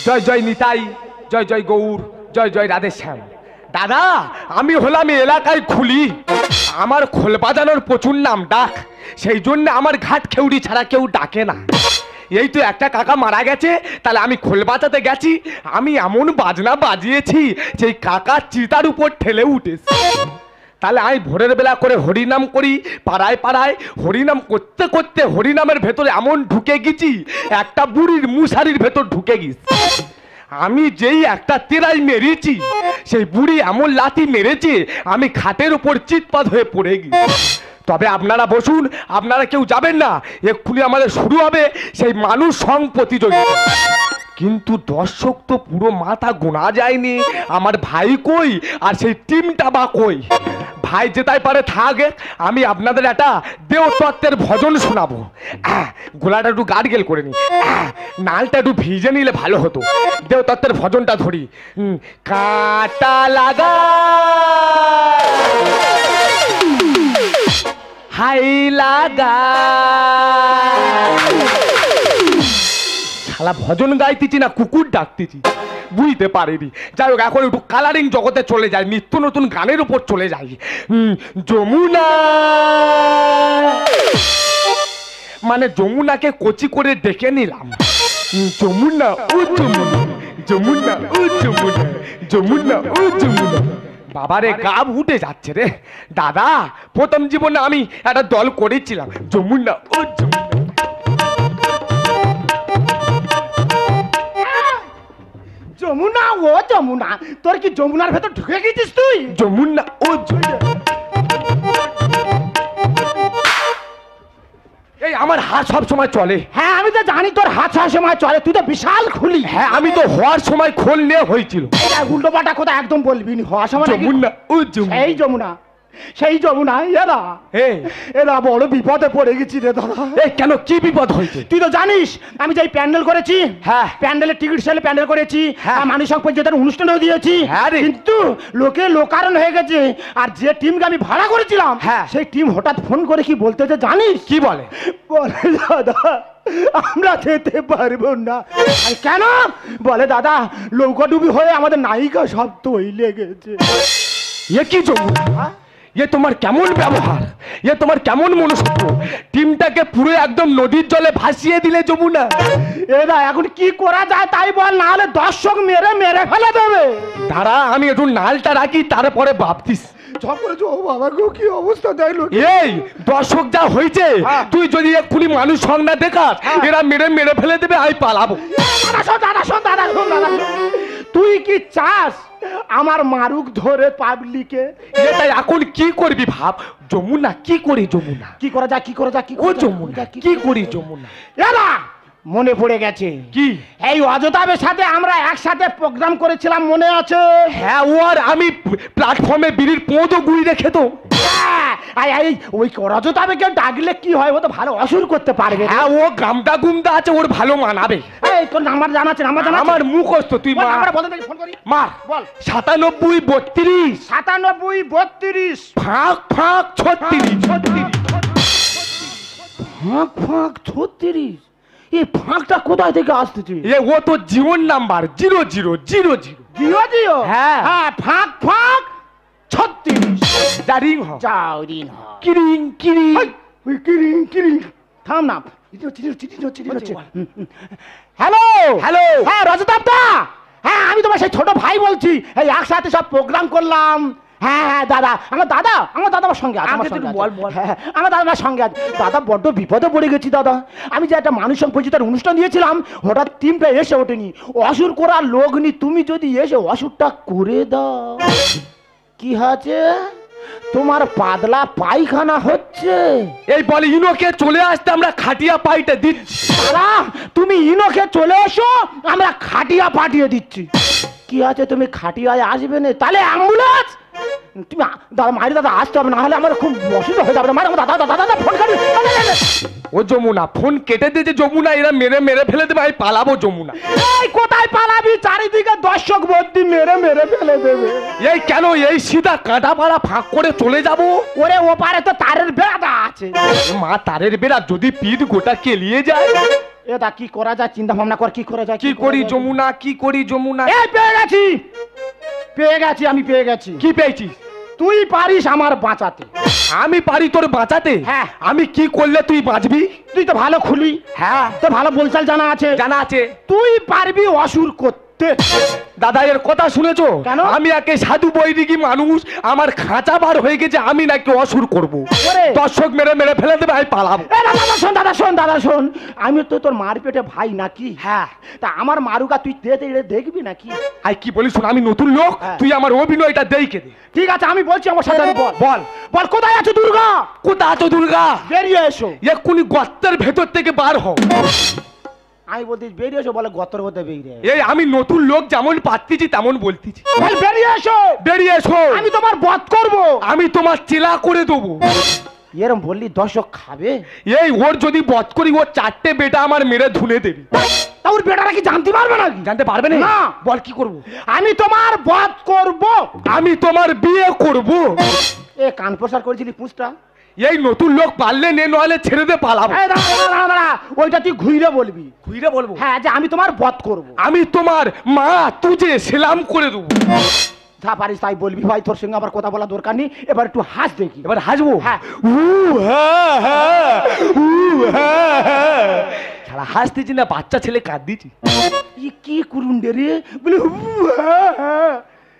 জয় জয় নিতাই, জয় জয় গৌর, জয় জয় রাধেশ্যাম। দাদা আমি হলাম এলাকায় খুলি, আমার খোল বাজানোর প্রচুর নাম ডাক, সেই জন্য আমার ঘাট খেউড়ি ছাড়া কেউ ডাকে না। এই তো একটা কাকা মারা গেছে, তাহলে আমি খোল বাজাতে গেছি, আমি এমন বাজনা বাজিয়েছি সেই কাকা চিতার উপর ঠেলে উঠেছে। তাহলে আমি ভোরের বেলা করে হরিনাম করি পাড়ায় পাড়ায়, হরিনাম করতে করতে হরিনামের ভেতরে এমন ঢুকে গেছি একটা বুড়ির মুশারির ভেতর ঢুকে গেছি। আমি যেই একটা তেরাই মেরেছি সেই বুড়ি এমন লাথি মেরেছে আমি খাটের উপর চিৎপাত হয়ে পড়ে গেছি। তবে আপনারা বসুন, আপনারা কেউ যাবেন না, এক্ষুনি আমাদের শুরু হবে সেই মানুষ সং প্রতিযোগিতা। কিন্তু দর্শক তো পুরো মাথা গোনা যায়নি, আমার ভাই কই আর সেই টিমটা বা কই? ভাই যেটাই পারে থাকে, আমি আপনাদের একটা দেবতত্ত্বের ভজন শোনাবো। গোলাটা একটু গার্গেল করে নি, নালটা একটু ভিজে নিলে ভালো হতো। দেবতত্ত্বের ভজনটা ধরি। কাঁটা লাগা হাই লাগা, শালা ভজন গাইতেছি না কুকুর ডাকতেছি বুঝতে পারিনি। যাই হোক, এখন একটু কালারিং জগতে চলে যায়, নিত্য নতুন গানের উপর চলে যাই। যমুনা মানে যমুনাকে কচি করে ডেকে নিলাম। যমুনা ও যমুনা, যমুনা ও যমুনা, যমুনা ও যমুনা। বাবারে গাব উঠে যাচ্ছে রে। দাদা প্রথম জীবনে আমি একটা দল করেছিলাম, যমুনা ও যমুনা। যমুনা ও যমুনা, তোর কি যমুনার ভেতর ঢুকে গেছিস তুই? যমুনা ও যমুনা। এই আমার হাত সব সময় চলে। হ্যাঁ আমি তো জানি তোর হাত সব সময় চলে, তুই তো বিশাল খুলি। হ্যাঁ আমি তো হওয়ার সময় খোল নিয়ে হয়েছিল। উল্টো পাল্টা কথা একদম বলবি না, হওয়ার সময় যমুনা ও যমুনা। এই যমুনা, সেই যমুনা। এরা বড় বিপদে পড়ে গেছি রে দাদা। এই কেন, কি বিপদ হয়েছে? তুই তো জানিস আমি যে প্যান্ডেল করেছি, হ্যাঁ প্যান্ডেলের টিকিট সেলে প্যান্ডেল করেছি, হ্যাঁ মানুষ সংপর্যতার অনুষ্ঠানও দিয়েছি, হ্যাঁ কিন্তু লোকে লোকারণ হয়ে গেছে। আর যে টিমকে আমি ভাড়া করেছিলাম হ্যাঁ সেই টিম হঠাৎ ফোন করে কি বলতেছে জানিস? কি বলে? বলে দাদা আমরা যেতে পারবো না। কেন? বলে দাদা নৌকাডুবি হয়ে আমাদের নায়িকা সব তৈলে গেছে। এ কি যমুনা, এ তোমার কেমন ব্যবহার, এ তোমার কেমন মনুষ্যত্ব? টিমটাকে পুরো একদম নদীর জলে ভাসিয়ে দিলে যমুনা। এরা এখন কি করা যায় তাই বল, না হলে দর্শক মেরে মেরে ফেলে দেবে। দাঁড়া আমি একটু নালটা রাখি, তারপরে ভাবতিস। কি অবস্থা দেখলো? এই দর্শক যা হয়েছে, তুই যদি এক্ষুনি মানুষ সঙ্গ না দেখাস এরা মেরে মেরে ফেলে দেবে, আমি পালাবো। তুই কি চাস আমার মারুক ধরে পাবলিকে? এটাই এখন কি করবি ভাব। যমুনা কি করি, যমুনা কি করা যায়, কি করা যায়, কি ও যমুনা কি করি যমুনা? এরা মনে পড়ে গেছে কি? এই অযোধ্যাবের সাথে আমরা একসাথে প্রোগ্রাম করেছিলাম, মনে আছে? হ্যাঁ ও আর আমি প্ল্যাটফর্মে বিড়ির পোঁতো গুড়ি রেখে তো। ওই অযোধ্যাবে কেউ ডাকলে কি হয়, ও তো ভালো অসুর করতে পারবে। হ্যাঁ ও গামদা গুমদা আছে, ওর ভালো মানাবে। এই তোর নাম্বার জানা আছে? নাম্বার জানা? আমার মুখস্থ, তুই মার। ফোন করি মার। বল। 97 32 97 32 ফাঁক ফাঁক 36 ফাঁক ফাঁক 36। এই ফাঁকটা কোথায় থেকে আসতেছে? এ ও তো জীবন নাম্বার 0000 জিও। হ্যাঁ হ্যাঁ ফাঁক ফাঁক 36। দারিং হ যাও রিং হ কিরিং কিরিং। ওই কিরিং কিরিং থাম না। Hello hello. হ্যাঁ রজতাবদা, হ্যাঁ আমি তোমার সেই ছোট ভাই বলছি। এই একসাথে সব প্রোগ্রাম করলাম। হ্যাঁ হ্যাঁ দাদা, আমার দাদা আমার সঙ্গে আছে। আমার দাদা আমার সঙ্গে আছে। দাদা বড্ড বিপদে পড়ে গেছি দাদা। আমি যে একটা মানুষ সংপর্যতার অনুষ্ঠান দিয়েছিলাম, হঠাৎ টিমটা এসে ওঠেনি, অসুর করার লোক নি। তুমি যদি এসে অসুরটা করে দাও। কি আছে? তোমার পাতলা পায়খানা হচ্ছে। এই বলে ইনোকে চলে আসতে, আমরা খাটিয়া পাইটা দিচ্ছি। দাদা তুমি ইনোকে চলে এসো, আমরা খাটিয়া পাঠিয়ে দিচ্ছি। কি আছে তুমি খাটিয়ায় আসবে না? তাহলে অ্যাম্বুলেন্স তুমি দাদা মারি দাদা আসতে হবে, না হলে আমার খুব অসুবিধা হয়ে যাবে। মারি দাদা দাদা দাদা ফোন করি। ও যমুনা ফোন কেটে দিয়েছে যমুনা, এরা মেরে মেরে ফেলে দেবে, আমি পালাবো যমুনা। এই কোথায় পালাবি? চারিদিকে দর্শক ভর্তি, মেরে মেরে ফেলে দেবে। এই কেন এই সিধা কাঁটা পাড়া ফাঁক করে চলে যাব? ওরে ওপারে তো তারের বেড়া আছে। মা তারের বেড়া, যদি পিঠ গোটা কেলিয়ে যায় এটা কি করা যায় চিন্তা ভাবনা কর, কি করা যায়? কি করি যমুনা, কি করি যমুনা? এই পেয়ে গেছি আমি পেয়ে গেছি। কি পেয়েছিস? তুই পারিস আমার বাঁচাতে। আমি পারি তোর বাঁচাতে? হ্যাঁ। আমি কি করলে তুই বাঁচবি? তুই তো ভালো খুলি, হ্যাঁ তোর ভালো বলচাল জানা আছে। জানা আছে। তুই পারবি অসুর করতে। দাদা এর কথা শুনেছো? কেন? আমি একে সাধু বৈদিকী মানুষ, আমার খাঁচা বার হয়ে গেছে, আমি নাকি অসুর করবো। ওরে! দর্শক মেরে মেরে ফেলে দেবে, আমি পালাবো। দাদা শোন, আমি তো তোর মার পেটে ভাই নাকি? হ্যাঁ। তা আমার মারুকা তুই দেখবি নাকি? আই কি বলিস শোন, আমি নতুন লোক, হ্যাঁ। তুই আমার অভিনয়টা দেখে দে। ঠিক আছে আমি বলছি, আমার সাথে বল বল বল কোথায় আছো দুর্গা? কোথা আছো দুর্গা? বেরিয়ে এসো। এক্ষুনি গর্তের ভেতর থেকে বার হও। আমি বলছি বেরিয়ে এসো, বলে গতর হতে বেরিয়ে। এই আমি নতুন লোক, যেমন পাচ্ছি তেমন বলতেছি। বল বেরিয়ে এসো। বেরিয়ে এসো। আমি তোমার বধ করব। আমি তোমার চেলা করে দেবো। এরম বললি দর্শক খাবে? এই ওর যদি বধ করি, ওর 4টে বেটা আমার মেরে ধুলে দেবে। তা ওর বেটারা কি জানতে পারবে নাকি? জানতে পারবে না। না। বল কি করব? আমি তোমার বধ করব। আমি তোমার বিয়ে করব। এ কান প্রসার করেছিলি পুঁচটা? এই নতুন লোক পারলে নে, নইলে ছেড়ে দে, পালাবো। এই দাঁড়া, ওইটা তুই ঘুরে বলবি। ঘুরে বলবো? হ্যাঁ, যে আমি তোমার বধ করব। আমি তোমার মা তুজে সেলাম করে দেবো। যা পারিস তাই বলবি ভাই, তোর সঙ্গে আমার কথা বলা দরকার নেই। এবার একটু হাস দেখি। এবার হাসবো? হ্যাঁ। সারা হাসতেছি না, বাচ্চা ছেলে কাঁদিছি। কি করুন রে বলে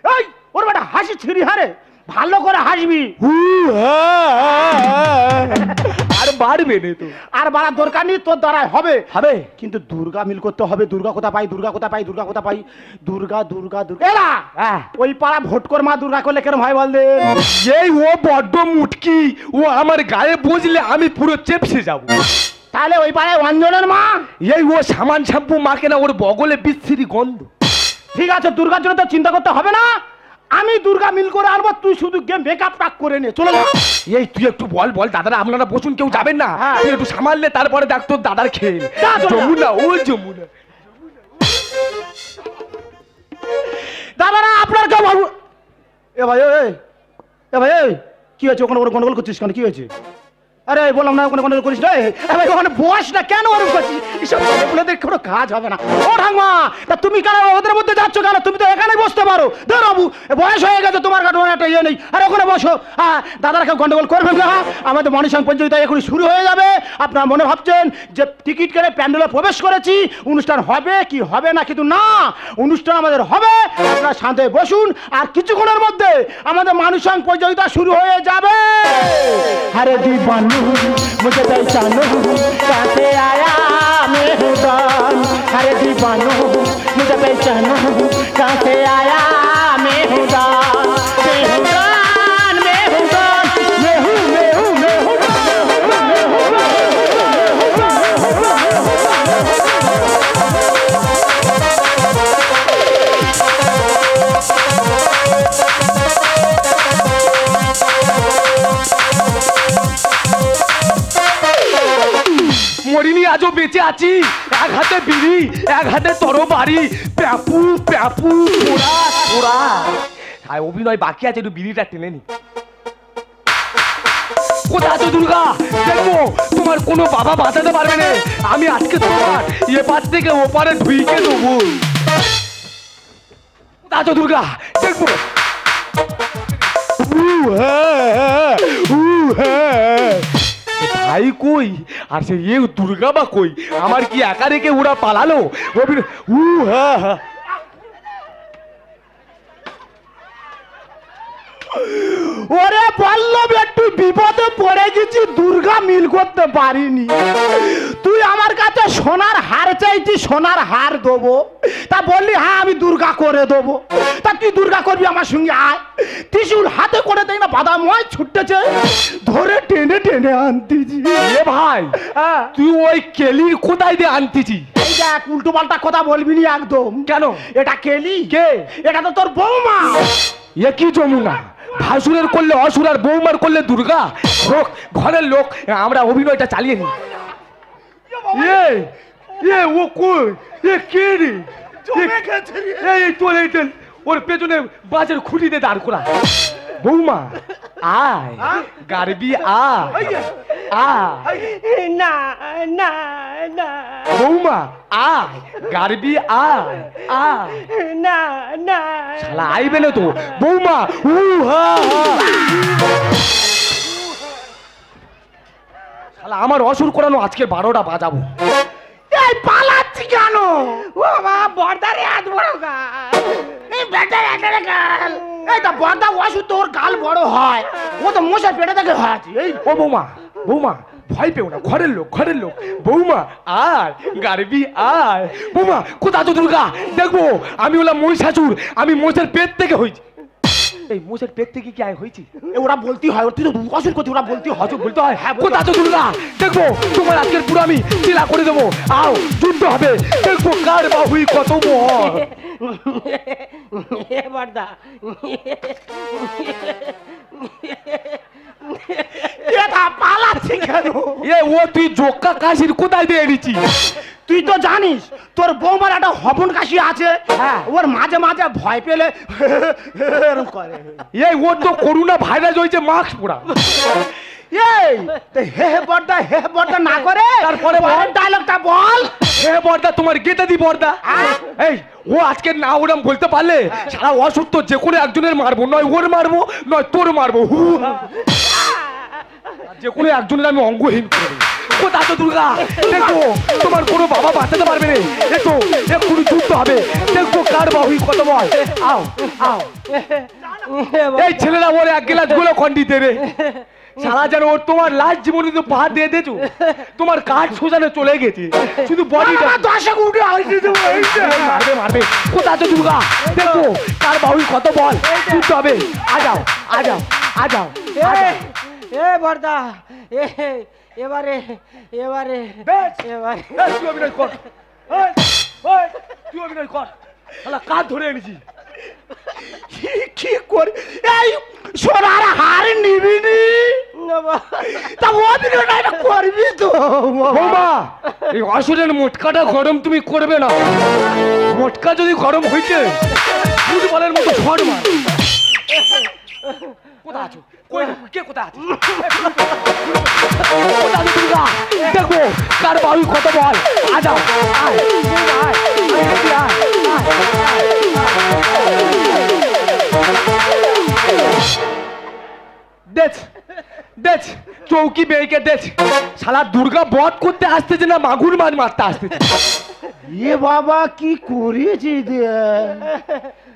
এই ওর বেটা হাসি ছিড়ি হারে, ভালো করে হাসবি। আর বাড়বে না তো, আর বাড়ার দরকার নেই, তোর দ্বারাই হবে। হবে কিন্তু দুর্গা মিল করতে হবে। দুর্গা কোথা পাই, দুর্গা কোথা পাই, দুর্গা কোথা পাই? দুর্গা দুর্গা দুর্গা এলা ওই পাড়া ভোট কর মা দুর্গা করলে কেন ভাই বল দে? এই ও বড্ড মুটকি, ও আমার গায়ে বুঝলে আমি পুরো চেপসে যাব। তাহলে ওই পাড়ায় অঞ্জনের মা? এই ও সামান শ্যাম্পু মাকে না, ওর বগলে বিশ্রী গন্ধ। ঠিক আছে, দুর্গার জন্য তো চিন্তা করতে হবে না, আমি দুর্গা মিল করে আনবো। তুই শুধু গিয়ে মেকআপ টাক করে নে, চলে যা। এই তুই একটু বল দাদারা আপনারা বসুন, কেউ যাবেন না। হ্যাঁ। তুই একটু সামাললে, তারপরে দেখ তোর দাদার খেয়ে। যা, চলে যা। যমুনা, ও যমুনা। দাদারা আপনার কেউ বাবু। এ ভাই কি হয়েছে? ওখানে গন্ডগোল করছিস কেন? কি হয়েছে? আরে বললাম না ওখানে গন্ডগোল করিস না। ভাই ওখানে বস না, কেন ওরকম করছিস? এসব ছেলেপুলেদের কোনো কাজ হবে না। ও ঠাকুমা, তা তুমি কেন ওদের মধ্যে যাচ্ছ কেন? তুমি তো এখানেই বসতে পারো। ধর বাবু, বয়স হয়ে গেছে, তোমার কাছে একটা ইয়ে নেই। আর ওখানে বসো। হ্যাঁ, দাদারা কেউ গন্ডগোল করবেন না। আমাদের মনীষাং প্রতিযোগিতা এখনই শুরু হয়ে যাবে। আপনারা মনে ভাবছেন যে টিকিট কেটে প্যান্ডেলে প্রবেশ করেছি, অনুষ্ঠান হবে কি হবে না, কিন্তু না, অনুষ্ঠান আমাদের হবে। আপনারা শান্তি বসুন, আর কিছুক্ষণের মধ্যে আমাদের মনীষাং প্রতিযোগিতা শুরু হয়ে যাবে। আরে দিবানু मुझे पहचानो कैसे आया मैं हूँ दान। अरे दीवानो मुझे पहचानो कैसे आया मैं हूँ दान। मैं हूँ दान, मैं हूँ दान, मैं हूँ মরিনি, আজও বেঁচে আছি। এক হাতে বিড়ি, এক হাতে তরবারি, প্যাপু প্যাপু পোড়া পোড়া। আর অভিনয় বাকি আছে, একটু বিড়িটা টেনে নি। কোথা আছো দুর্গা? দেখবো তোমার কোনো বাবা বাঁচাতে পারবে না। আমি আজকে তোমার এপার থেকে ওপারে ধুইকে দেবো। কোথা আছো দুর্গা? দেখবো। ভাই কই? আর সে দুর্গা বা কই? আমার কি একা রেখে ওরা পালালো? ওরে বললাম একটু বিপদে পড়ে গেছি, দুর্গা মিল করতে পারিনি। তুই আমার কাছে সোনার হার চাইছি, সোনার হার দেবো। তা বললি হ্যাঁ আমি দুর্গা করে দেবো। তা তুই দুর্গা করবি আমার সঙ্গে আয়। ত্রিশূল হাতে করে দেয় না, বাদাময় ছুটতেছে, ধরে টেনে টেনে আনতেছি। এ ভাই, তুই ওই কেলির কোথায় দিয়ে আনতেছি? এই দেখ, উল্টো পাল্টা কথা বলবি না একদম। কেন? এটা কেলি? কে? এটা তো তোর বৌমা। এ কি যমুনা? ভাসুরের করলে অসুর, আর বৌমার করলে দুর্গা। হোক ঘরের লোক, আমরা অভিনয়টা চালিয়ে নি। ও কই? এ কে রে? এই তোর এইটেল ওর পেছনে বাজের খুঁটিতে দাঁড় করা। বৌমা আয়, গারবি আয়। না না না বৌমা আয়, গারবি আয় আয়। না না শালা আইবে না তো বৌমা। শালা আমার অসুর করানো আজকে 12টা বাজাবো। এই পালাচ্ছি কেন? ও বাবা বর্দারে এত বড় গাল, এই বেটার একটা গাল। এই তা বড়দা ওষুধ তোর গাল বড় হয়, ও তো মশার পেটে থেকে হয়েছে। এই ও বৌমা বৌমা ভয় পেও না, ঘরের লোক ঘরের লোক। বৌমা আয়, গারবি আয়। বৌমা কোথা তো দুর্গা, দেখবো আমি হলাম মহিষাসুর, আমি মোষের পেট থেকে হয়েছি। এই মোষের পেট থেকে কি আয় হয়েছি? ওরা বলতে হয়, তুই তো ওষুধ করতে, ওরা বলতে হয়। হয়তো বলতে হয়। কোথা তো দুর্গা, দেখবো তোমার আজকের পুরো আমি চিলা করে দেবো। আও যুদ্ধ হবে, দেখবো কার বাহুই কত বড়। এ বর্দা এটা পালাচ্ছি কেন? এ ও তুই জোক্কা কাশির কোথায় দিয়ে এনেছি? তুই তো জানিস তোর বৌমার একটা হবন কাশি আছে। হ্যাঁ। ওর মাঝে মাঝে ভয় পেলে এরকম করে। এই ও তো করোনা ভাইরাস হয়েছে, মাস্ক পরা। এই তো হে বর্দা না করে তারপরে বল। ডায়লগটা বল। হে বর্দা, তোমার গেতে দি বর্দা। এই ও আজকে না ওরম বলতে পারলে সারা অসুস্থ যে কোনো একজনের মারবো, নয় ওর মারবো নয় তোর মারবো। যে কোনো একজনের আমি অঙ্গহীন করে দেবো। কোথা তো দুর্গা, দেখো তোমার কোনো বাবা বাঁচাতে পারবে না। দেখো এক্ষুনি যুদ্ধ হবে, দেখবো কার বাহুই কত বল। আও আও। এই ছেলেরা ওর এক গ্লাস গুলো খন্ডি দেবে সারা যেন ওর তোমার লাস্ট জীবনে তো পা দিয়ে দেছো, তোমার কাঠ সোজানো চলে গেছে, শুধু বডিটা দর্শক উঠে আসছে। মারবে মারবে। কোথা তো দুর্গা, দেখো কার বাহুই কত বল। যুদ্ধ হবে, আ যাও আ যাও আ যাও। এ বর্দা এবারে এবারে এবারে তুই অভিনয় কর, তুই অভিনয় কর। কাঠ ধরে এনেছি। কি করি? এই সোনার হার নিবি নি? তা অভিনয়টা এটা করবি তো? বৌমা এই অসুরের মোটকাটা গরম তুমি করবে না। মোটকা যদি গরম হয়েছে ফুটবলের মতো শট মার। কোথায় আছো? কে কোথায় আছে? কোথা আছো দুর্গা, দেখবো কার বাহু কত বল। আ যাও আয় আয় দেখ দেখ চৌকি বেঁকে দেখ। শালা দুর্গা বধ করতে আসতেছে না মাগুর মাছ মারতে আসতেছে। এ বাবা কি করেছি?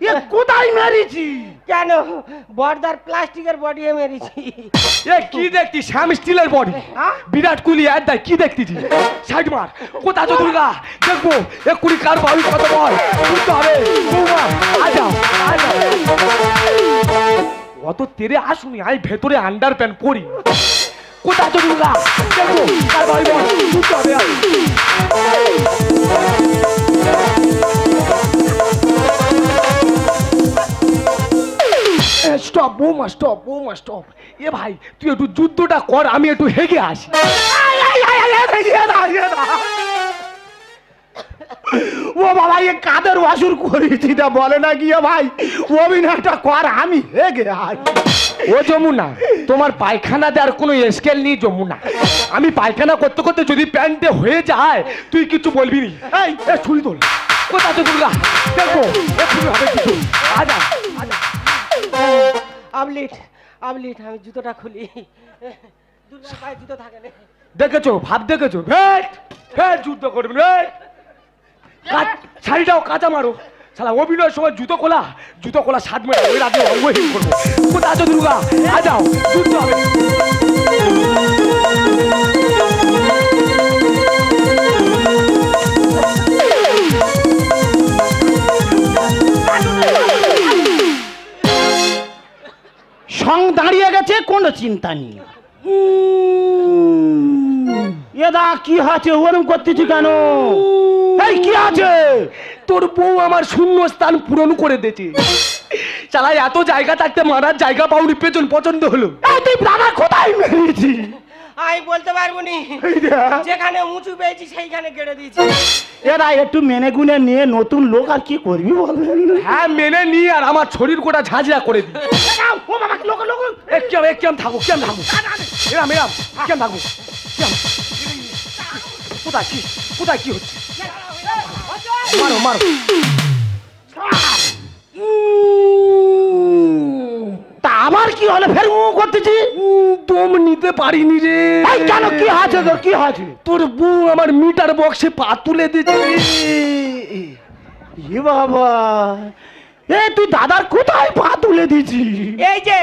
এ কোথায় মেরেছি? কেন বর্দার প্লাস্টিকের বডি মেরেছি। এ কি দেখতি? শ্যাম স্টিলের বডি, বিরাট কোহলি আর দেখ কি দেখতেছি। সাইড মার। কোথা আছো দুর্গা, দেখবো এক্ষুনি কার বাহু কত বল। বুঝতে হবে বৌমা, আ যাও আ যাও। অত তেরে আসুনি, আমি ভেতরে আন্ডার প্যান্ট পরি। কোথা আছো দুর্গা, দেখবো কার বাহু বল। বুঝতে হবে। স্টপ বৌমা, স্টপ বৌমা, স্টপ। এ ভাই তুই একটু যুদ্ধটা কর, আমি একটু হেগে আসি। ও বাবা এ কাদের অসুর করেছি তা বলে না গিয়ে ভাই অভিনয়টা কর, আমি হেগে আসি। ও যমুনা, তোমার পায়খানাতে আর কোনো স্কেল নেই যমুনা। আমি পায়খানা করতে করতে যদি প্যান্টে হয়ে যায় তুই কিছু বলবি নি। এই ছুরি তোল। কোথা তো দুর্গা, দেখবো এক্ষুনি হবে কিছু। আজা আজা। আবলিট আবলিট, আমি জুতোটা খুলি। দুর্গার পায়ে জুতো থাকে না। দেখেছো ভাব দেখেছো? ভেট ভেট যুদ্ধ করবে রে। শাড়িটাও কাঁচা মারো। শালা অভিনয়ের সময় জুতো খোলা 7 মিনিট ওই রাতে অঙ্গহীন করবো। কোথা আছো দুর্গা, আ যাও যুদ্ধ হবে। সং দাঁড়িয়ে গেছে, কোনো চিন্তা নেই। এদা কি আছে ওরম করতেছি কেন? এই কি আছে? তোর বউ আমার শূন্য স্থান পূরণ করে দিয়েছে। চালাই এত জায়গা থাকতে মারার জায়গা পাউনি, পেছন পছন্দ হলো। এই তুই দাদা কোথায় মেরেছি? আমি বলতে পারবো নি, যেখানে উঁচু পেয়েছি সেইখানে কেটে দিয়েছি। এরা একটু মেনে গুনে নিয়ে নতুন লোক আর কি করবি বলবেন? হ্যাঁ মেনে নিয়ে আর আমার শরীর গোটা ঝাঁঝরা করে দি। ও বাবা লোক লোক কেম থাকো, কেম থাকো, এরাম এরাম কেম থাকো। কোথায় কি কোথায় কি হচ্ছে? মারো মারো। তা আমার কি হলো ফের করতেছি? দম নিতে পারিনি রে। কেন কি হয়েছে তোর? কি হয়েছে? তোর বউ আমার মিটার বক্সে পা তুলে দিচ্ছে। এ বাবা, এ তুই দাদার কোথায় পা তুলে দিছি? এই যে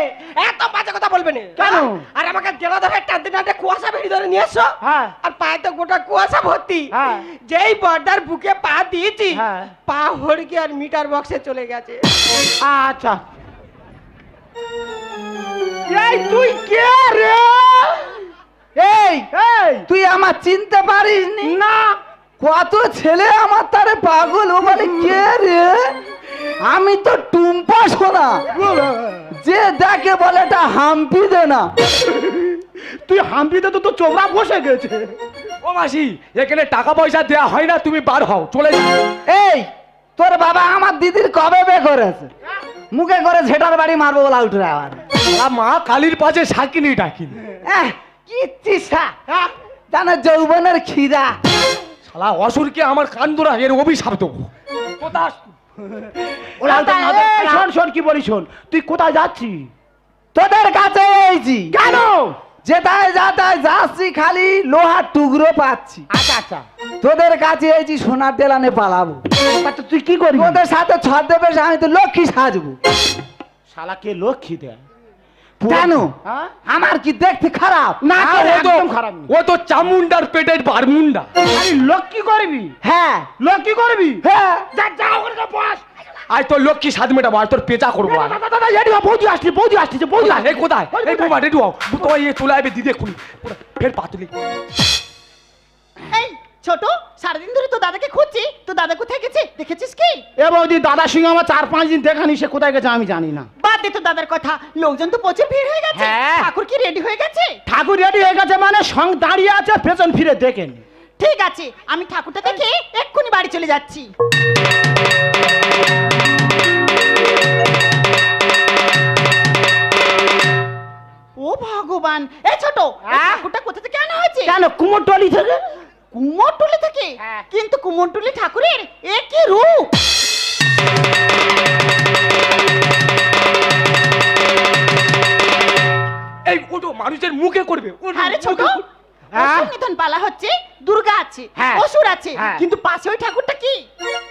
এত বাজে কথা বলবে না। কেন? আর আমাকে জেলা ধরে টানতে টানতে কুয়াশা বেরিয়ে ধরে নিয়ে এসো। হ্যাঁ। আর পায়ে তো গোটা কুয়াশা ভর্তি। হ্যাঁ। যেই বর্দার বুকে পা দিয়েছি, হ্যাঁ। পা হড়কে আর মিটার বক্সে চলে গেছে। আচ্ছা, এই তুই কে রে? এই এই তুই আমার চিনতে পারিস নি? না, কত ছেলে আমার তারে পাগল ও বলে কে রে? আমি তো টুম্পা সোনা, যে দেখে বলে এটা হাম্পি দে না। তুই হাম্পিতে তো তোর চোখরা বসে গেছে। ও মাসি, এখানে টাকা পয়সা দেওয়া হয় না, তুমি বার হও, চলে যাও। এই তোর বাবা আমার দিদির কবে বে করেছে? মুখে করে ঝেটার বাড়ি মারবো বলা উঠে আবার। মা কালীর পাশে সাকিনি ডাকিনি। কি চিসা জানে যৌবনের খিদা। শালা অসুরকে আমার কান্দরা এর অভিশাপ দেবো। কোথায়? শোন শোন কি বলি শোন, তুই কোথায় যাচ্ছিস? তোদের কাছে এইছি। কেন? যেটায় যাতায় যাচ্ছি খালি লোহার টুকরো পাচ্ছি। আচ্ছা আচ্ছা, তোদের কাছে এইছি সোনার দেলানে পালাবো। তা তুই কি করবি? তোদের সাথে ছদ্মবেশ আমি তো লক্ষ্মী সাজবো। শালা কে লক্ষ্মী দেয়? কেন? হ্যাঁ? আমার কি দেখতে খারাপ? না, ও তো- একদম খারাপ না। ও তো চামুন্ডার পেটের বারমুন্ডা। আরে লক্ষ্মী করবি? হ্যাঁ লক্ষ্মী করবি? হ্যাঁ। যা যা ওখানে যা বস। আজ তোর লক্ষ্মী সাত মেটাবো, আর তোর পেঁচা করবো। আর দাদা দাদা এডি বৌদি আসছে, বৌদি আসছে, বৌদি আসছে। এই কোথায়? এই বোমা রেডি হও, তোমার ইয়ে চলে আসবে দিদি খুনি। ফের পাতুলি। এই ছোট, সারাদিন ধরে তো দাদাকে খুঁজছি, তো দাদা কোথায় গেছে দেখেছিস কি? এ বৌদি, দাদার সঙ্গে আমার 4-5 দিন দেখানি, সে কোথায় গেছে আমি জানি না। বাদ দে তো দাদার কথা, লোকজন তো প্রচুর ভিড় হয়ে গেছে। হ্যাঁ। ঠাকুর কি রেডি হয়ে গেছে? ঠাকুর রেডি হয়ে গেছে মানে সঙ্গ দাঁড়িয়ে আছে, পেছন ফিরে দেখেন। ঠিক আছে, আমি ঠাকুরটা দেখে এক্ষুনি বাড়ি চলে যাচ্ছি। ও ভগবান, এই ছোট, এই ঠাকুরটা কোথা থেকে আনা হয়েছে? কেন কুমোরটলি থেকে? কুমোরটুলি থেকে? হ্যাঁ। কিন্তু কুমোরটুলি ঠাকুরের এ কি রূপ! এই ওটো মানুষের মুখে করবে। আরে ছোট, হ্যাঁ? অসুর নিধন পালা হচ্ছে, দুর্গা আছে, হ্যাঁ। অসুর আছে, হ্যাঁ। কিন্তু পাশে ওই ঠাকুরটা কি?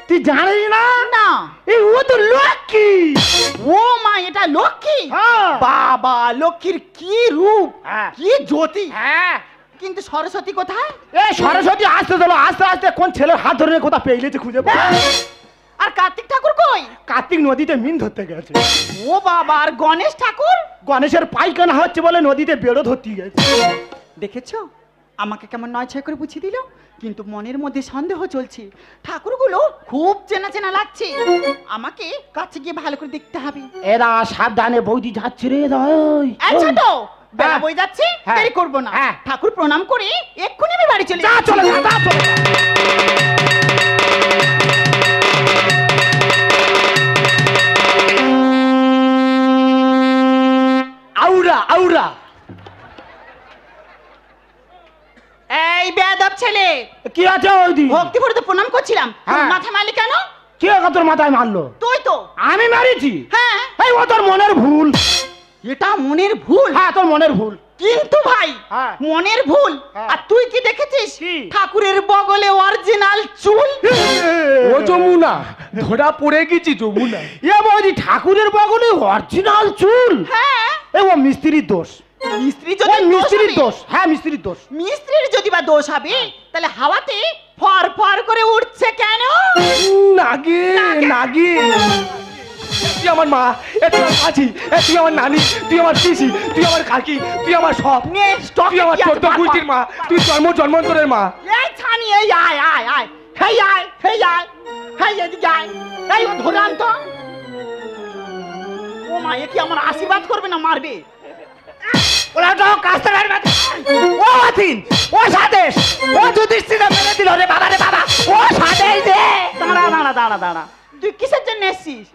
তুই জানিস না? না। এই ও তো লক্ষ্মী। ও মা, এটা লক্ষ্মী? হ্যাঁ। বাবা, লক্ষ্মীর কি রূপ, হ্যাঁ। কি জ্যোতি! হ্যাঁ। কিন্তু সরস্বতী কোথায়? এই সরস্বতী আসতে চলো, আস্তে আস্তে কোন ছেলের হাত ধরে কোথা পেয়েছে খুঁজে পায়। আর কার্তিক ঠাকুর কই? কার্তিক নদীতে মিন ধরতে গেছে। ও বাবা, আর গণেশ ঠাকুর? গণেশের পায়খানা হচ্ছে বলে নদীতে বেড়ো ধরতে গেছে। দেখেছো আমাকে কেমন নয় ছয় করে বুঝিয়ে দিল, কিন্তু মনের মধ্যে সন্দেহ চলছে। ঠাকুরগুলো খুব চেনা চেনা লাগছে, আমাকে কাছে গিয়ে ভালো করে দেখতে হবে। এরা সাবধানে, বৌদি যাচ্ছে রে। এই ছোট, বেলা বই যাচ্ছে, হ্যাঁ। দেরি করবো না। হ্যাঁ। ঠাকুর প্রণাম করে এক্ষুনি আমি বাড়ি চলে যা, যাচ্ছি। চলে যা, যা, চলে যা। আউরা আউরা। এই বেয়াদব ছেলে, কি আছে বৌদি? ভক্তি ভরে তো প্রণাম করছিলাম, হ্যাঁ। মাথা মারলি কেন? কে তোর মাথায় মারলো? তুই তো। আমি মারিছি? হ্যাঁ। এই ও তোর মনের ভুল। এটা মনের ভুল? হ্যাঁ, তোর মনের ভুল। কিন্তু ভাই, হ্যাঁ। মনের ভুল। হ্যাঁ। আর তুই কি দেখেছিস কি? ঠাকুরের বগলে অরিজিনাল চুল? ও যমুনা, ধরা পড়ে গেছি যমুনা। এ বৌদি, ঠাকুরের বগলে অরিজিনাল চুল? হ্যাঁ। এ ও মিস্ত্রির দোষ। মিস্ত্রি ওই যদি মিস্ত্রির দোষ দোষ। হ্যাঁ, মিস্ত্রির দোষ। হবে, মিস্ত্রির যদি বা দোষ হবে, তাহলে হাওয়াতে ফর ফর করে উঠছে কেন? নাগে নাগে। তুই আমার মা, এ তুই আমার কাছি, এ তুই আমার নানি, তুই আমার পিসি, তুই আমার কাকি, তুই আমার সব। নে, স্টকে তুই আমার কি আছে 14 বার কর। গুলতির মা, তুই জন্মান্তরের মা। এই ছানি, এই আয় আয় আয়, হেই আয়, হেই আয়, হেই এদিকে আয়। এই ও ধরে আন তো। ও মা, এ কি আমার আশীর্বাদ করবে না মারবে? ওরা তো কাস্তে মারবে। ও আতিন, ও সাদেশ, ও যুধিষ্ঠির মেরে দিল রে বাবা রে বাবা। ও সাদেশ রে। দাঁড়া দাঁড়া দাঁড়া দাঁড়া, তুই কিসের জন্য এসছিস?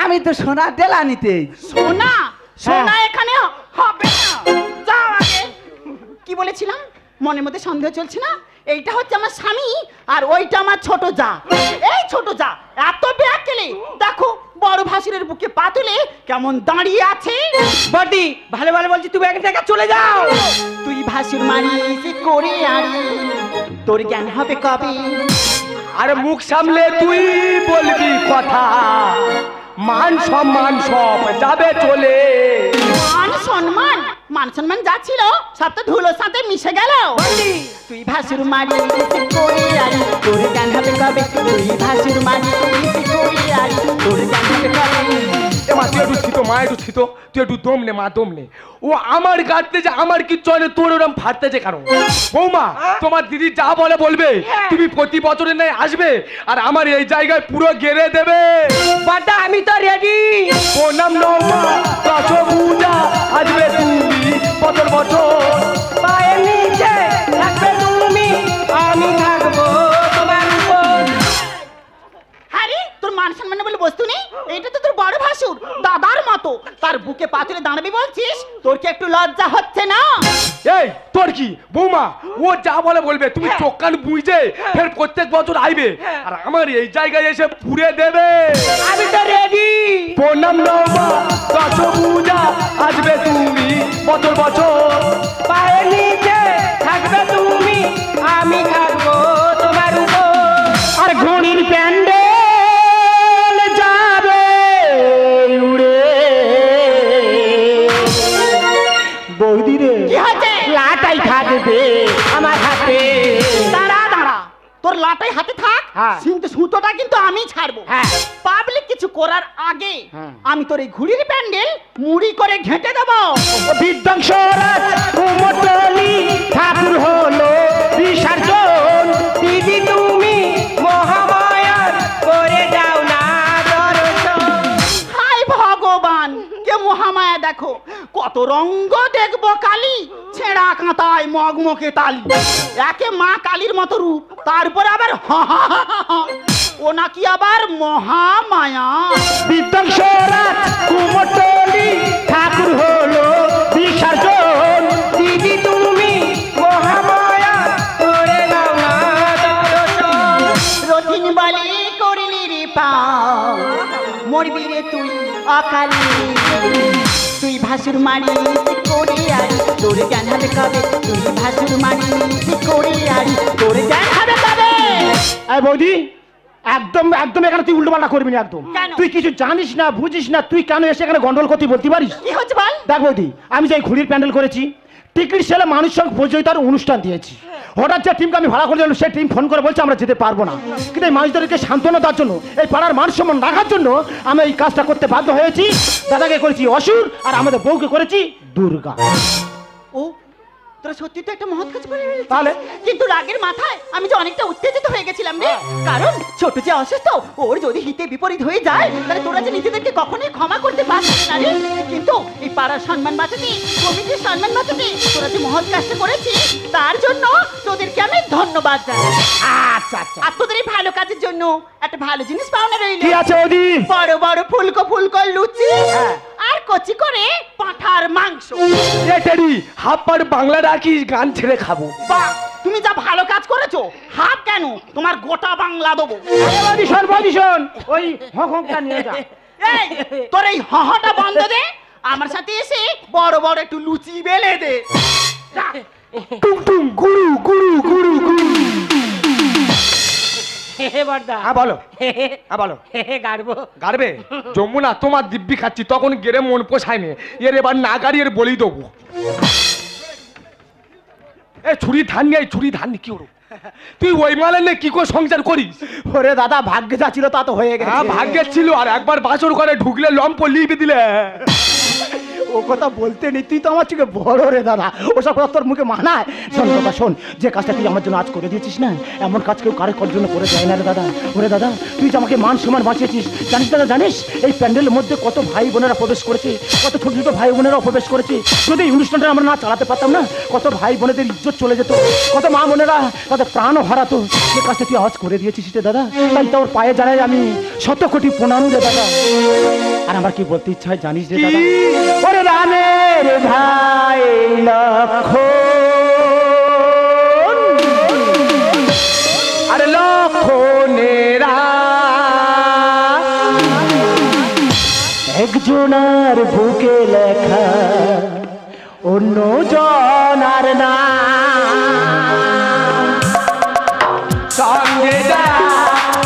আমি তো সোনার দেলা নিতে। সোনা? সোনা এখানে হবে না, যাও আগে। কি বলেছিলাম? মনের মধ্যে সন্দেহ চলছে না? এইটা হচ্ছে আমার স্বামী আর ওইটা আমার ছোট যা। এই ছোট যা এত ব্যাগ গেলে দেখো বড় ভাসুরের বুকে পা তুলে কেমন দাঁড়িয়ে আছে। বড়দি ভালো ভালো বলছি, তুমি এখান থেকে চলে যাও। তুই ভাসুর মারিস করে আরি, তোর জ্ঞান হবে কবে? আরে মুখ সামলে তুই বলবি কথা, মান সম্মান সব যাবে চলে। মান সম্মান মান সম্মান যা ছিল সব তো ধুলোর সাথে মিশে গেল। তুই ভাসুর মারিস করে আরি, তোর জ্ঞান হবে কবে? তুই ভাসুর মারিস করে আরি, তোর জ্ঞান হবে কবে? এ মা তুই একটু স্থিত, মা একটু স্থিত, তুই একটু দম নে মা, দম নে। ও আমার গাড়তে যে আমার কি চলে, তোর ওরম ফাটতেছে কারণ। বৌমা তোমার দিদি যা বলে বলবে, তুমি প্রতি বছরের নাই আসবে আর আমার এই জায়গায় পুরো গেড়ে দেবে। বাটা আমি তো রেডি। প্রণাম নৌমা দশ পূজা আসবে তুমি বছর বছর। পায়ের নিচে থাকবে তুমি, আমি থাকবো তোমার উপর। আরে তোর মান সম্মান বলে বস্তু নেই? এটা তো তোর বড় ভাসুর দাদার মতো, তার বুকে পা তুলে দাঁড়াবি বলছিস? তোর কি একটু লজ্জা হচ্ছে না? এই তোর কি বৌমা, ও যা বলে বলবে, তুমি চোখ কান বুঝে ফের প্রত্যেক বছর আইবে আর আমার এই জায়গায় এসে পুড়ে দেবে। আমি তো রেডি। প্রণাম নৌমা দশ পূজা আসবে তুমি বছর বছর। পায়ের নিচে থাকবে তুমি, আমি থাকবো তোমার উপর। আর ঘড়ির প্যান্ডেল যাবে উড়ে। বৌদি রে কি হয়েছে? লাটাই থাকবে আমার হাতে। দাঁড়া দাঁড়া, তোর লাটাই হাতে থাক, হ্যাঁ। কিন্তু সুতোটা কিন্তু আমি ছাড়বো। হ্যাঁ। পাবলিক কিছু করার আগে হ্যাঁ। আমি তোর এই ঘুড়ির প্যান্ডেল মুড়ি করে ঘেঁটে দেবো। বিধ্বংসরাজ কুমোরটুলি ঠাকুর হলো বিসর্জন। দিদি তুমি মহামায়ার করে যাও না দর্শন। হায় ভগবান, কে মহামায়া দেখো, কত রঙ্গ দেখবো কালি, ছেঁড়া কাঁথায় মগমগে তালি। একে মা কালীর মতো রূপ, তারপর আবার ও নাকি আবার মহামায়া। বিধ্বংসরাজ কুমোরটুলি ঠাকুর হলো বিসর্জন। দিদি তুমি মহামায়ার করে যাও না দর্শন। রথিন বলে করিলি রে পা, মরবি রে তুই অকালি। তুই ভাসুর মারিস করে আরি, তোর জ্ঞান হবে কবে? তুই ভাসুর মারিস করে আরি, তোর জ্ঞান হবে কবে? এই বৌদি একদম একদম এখানে তুই উল্টো পাল্টা করবি না একদম। কেন? তুই কিছু জানিস না বুঝিস না, তুই কেন এসে এখানে গন্ডগোল করতে বলতে পারিস? কি হচ্ছে বল? দেখ বৌদি, আমি যে এই ঘুড়ির প্যান্ডেল করেছি, টিকিট সেলে মানুষ সঙ্গে প্রযোজিতার অনুষ্ঠান দিয়েছি। হঠাৎ যে টিমকে আমি ভাড়া করে দিলাম, সেই টিম ফোন করে বলছে আমরা যেতে পারবো না। কিন্তু এই মানুষদেরকে সান্ত্বনা দেওয়ার জন্য, এই পাড়ার মান সম্মান রাখার জন্য আমি এই কাজটা করতে বাধ্য হয়েছি। দাদাকে করেছি অসুর আর আমাদের বউকে করেছি দুর্গা। ও তোরা সত্যি তো একটা মহৎ কাজ করে ফেলেছিস। তাহলে? কিন্তু রাগের মাথায় আমি যে অনেকটা উত্তেজিত হয়ে গেছিলাম রে। কারণ ছোট যে অসুস্থ, ওর যদি হিতে বিপরীত হয়ে যায় তাহলে তোরা যে নিজেদেরকে কখনোই ক্ষমা করতে পারছিস না রে। কিন্তু এই পাড়ার সম্মান বাঁচাতে, কমিটির সম্মান বাঁচাতে তোরা যে মহৎ কাজটা করেছিস, তার জন্য তোদেরকে আমি ধন্যবাদ জানাই। আচ্ছা আচ্ছা, আর তোদের এই ভালো কাজের জন্য একটা ভালো জিনিস পাওনা রইল। কি আছে ওদি? বড় বড় ফুলকো ফুলকো লুচি হ্যাঁ। আর কচি করে পাঁঠার মাংস। এটারি হাফ পার বাংলা ডাকি গান ছেড়ে খাবো। বাহ, তুমি যা ভালো কাজ করেছো, হাত কেন তোমার গোটা বাংলা দেবো। ভীষণ ওই হকটা নিয়ে যা। এই তোর এই হাহাটা বন্ধ দে, আমার সাথে এসে বড় বড় একটু লুচি বেলে দে। যা। টুং টুং গুরু গুরু গুরু গুরু। হে বড়দা। হ্যাঁ বলো, হ্যাঁ বলো। গাড়বো। গাড়বে যমুনা, তোমার দিব্যি খাচ্ছি তখন গেরে মন পোষায়নি, এর এবার না গাড়ি এর বলেই দেবো। এ ছুরি ধান নিয়ে, ছুরি ধান কি ওর? তুই ওই মালের নিয়ে কি করে সংসার করিস? ওরে দাদা, ভাগ্যে যা ছিল তা তো হয়ে গেছে। হ্যাঁ ভাগ্যের ছিল, আর একবার বাসর করে ঢুকলে লম্প লিপে দিলে। ও কথা বলতে নেই, তুই তো আমার থেকে বড় রে দাদা, ওসব কথা তোর মুখে মানায়? শোন দাদা শোন, যে কাজটা তুই আমার জন্য আজ করে দিয়েছিস না, এমন কাজ কেউ কারোর জন্য করে যায় না রে দাদা। ওরে দাদা, তুই যে আমাকে মান সম্মান বাঁচিয়েছিস, জানিস দাদা জানিস এই প্যান্ডেলের মধ্যে কত ভাই বোনেরা প্রবেশ করেছে, কত ছোট ছোট ভাই বোনেরাও প্রবেশ করেছে। যদি এই অনুষ্ঠানটা আমরা না চালাতে পারতাম না, কত ভাই বোনেদের ইজ্জত চলে যেত, কত মা বোনেরা তাদের প্রাণও হারাতো। যে কাজটা তুই আজ করে দিয়েছিস রে দাদা, তাই তোর পায়ে জানাই আমি 100 কোটি প্রণাম রে দাদা। আর আমার কি বলতে ইচ্ছা হয় জানিস রে দাদা? ওরে রামের ভাই লক্ষণ একজনের বুকে লেখা অন্য জনার নাম সঙ্গে যা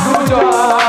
দুজন